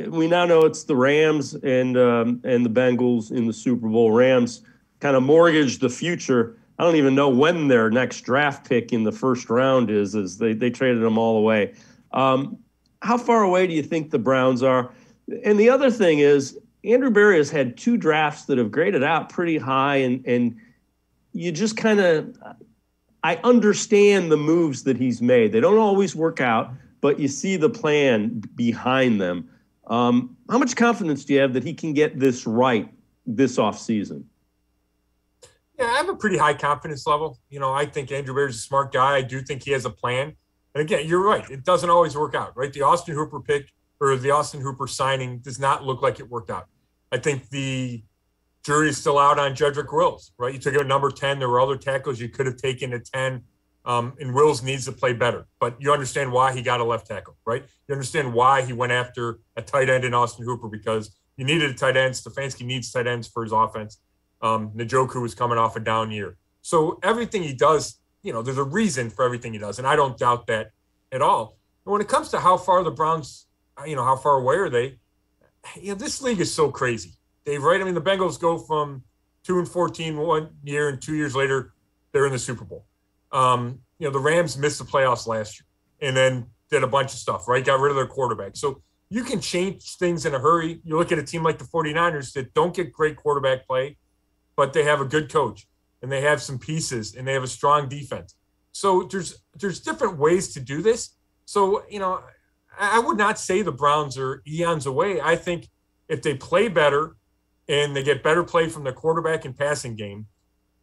We now know it's the Rams and the Bengals in the Super Bowl. Rams kind of mortgaged the future. I don't even know when their next draft pick in the first round is, as they traded them all away. How far away do you think the Browns are? And the other thing is, Andrew Berry has had two drafts that have graded out pretty high, and you just kind of, I understand the moves that he's made. They don't always work out, but you see the plan behind them. How much confidence do you have that he can get this right this offseason? Yeah, I have a pretty high confidence level. I think Andrew Berry's a smart guy. I do think he has a plan. And again, you're right. It doesn't always work out, right? The Austin Hooper pick or the Austin Hooper signing does not look like it worked out. I think the jury is still out on Jedrick Wills, right? You took him at number 10. There were other tackles you could have taken at 10. And Wills needs to play better. But you understand why he got a left tackle, right? You understand why he went after a tight end in Austin Hooper, because you needed a tight end. Stefanski needs tight ends for his offense. Njoku was coming off a down year. So everything he does, there's a reason for everything he does. And I don't doubt that at all. And when it comes to how far the Browns, how far away are they? This league is so crazy, Dave, right? I mean, the Bengals go from 2-14 one year, and 2 years later, they're in the Super Bowl. The Rams missed the playoffs last year and then did a bunch of stuff, right? Got rid of their quarterback. So you can change things in a hurry. You look at a team like the 49ers that don't get great quarterback play, but they have a good coach and they have some pieces and they have a strong defense. So there's different ways to do this. So, I would not say the Browns are eons away. I think if they play better and they get better play from their quarterback and passing game,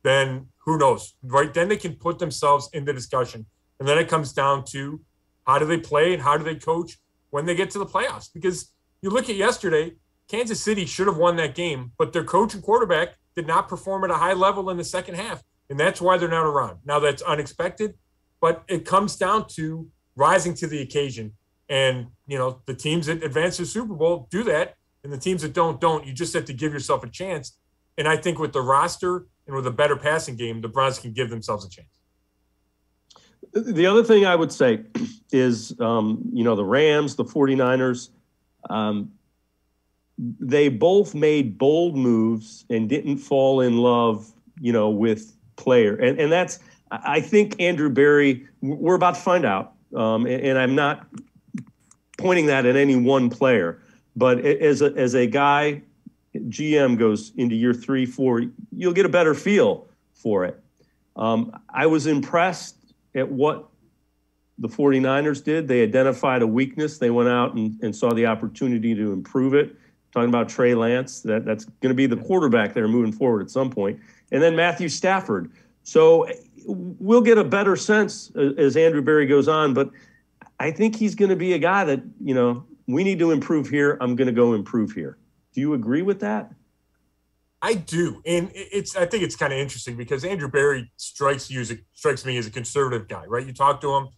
then who knows, right? Then they can put themselves in the discussion. And then it comes down to how do they play and how do they coach when they get to the playoffs? Because you look at yesterday, Kansas City should have won that game, but their coach and quarterback did not perform at a high level in the second half. And that's why they're not around. Now, that's unexpected, but it comes down to rising to the occasion. And, the teams that advance to the Super Bowl do that, and the teams that don't. You just have to give yourself a chance. And I think with the roster and with a better passing game, the Browns can give themselves a chance. The other thing I would say is, the Rams, the 49ers, they both made bold moves and didn't fall in love, with player. And that's, I think Andrew Berry, we're about to find out. And I'm not pointing that at any one player, but as a guy, GM goes into year 3, 4, you'll get a better feel for it. I was impressed at what the 49ers did. They identified a weakness. They went out and saw the opportunity to improve it. Talking about Trey Lance, that's going to be the quarterback there moving forward at some point. And then Matthew Stafford. So we'll get a better sense as Andrew Berry goes on, but I think he's going to be a guy that, we need to improve here. I'm going to go improve here. Do you agree with that? I do. And I think it's kind of interesting because Andrew Berry strikes me as a conservative guy, right? You talk to him,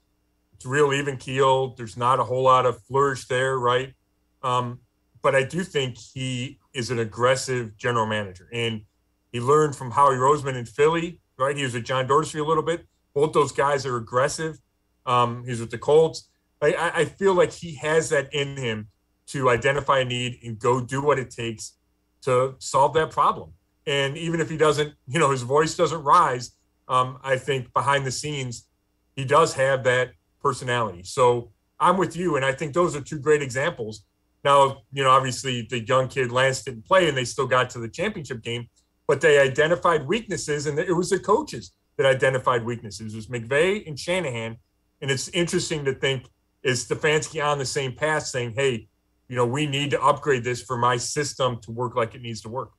it's real even keel. There's not a whole lot of flourish there, right? But I do think he is an aggressive general manager. And he learned from Howie Roseman in Philly, right? He was with John Dorsey a little bit. Both those guys are aggressive. He's with the Colts. I feel like he has that in him to identify a need and go do what it takes to solve that problem. And even if he doesn't, his voice doesn't rise, I think behind the scenes, he does have that personality. So I'm with you. And I think those are two great examples. Now, obviously the young kid Lance didn't play and they still got to the championship game, but they identified weaknesses, and it was the coaches that identified weaknesses. It was McVay and Shanahan. And it's interesting to think, is Stefanski on the same path saying, hey, we need to upgrade this for my system to work like it needs to work?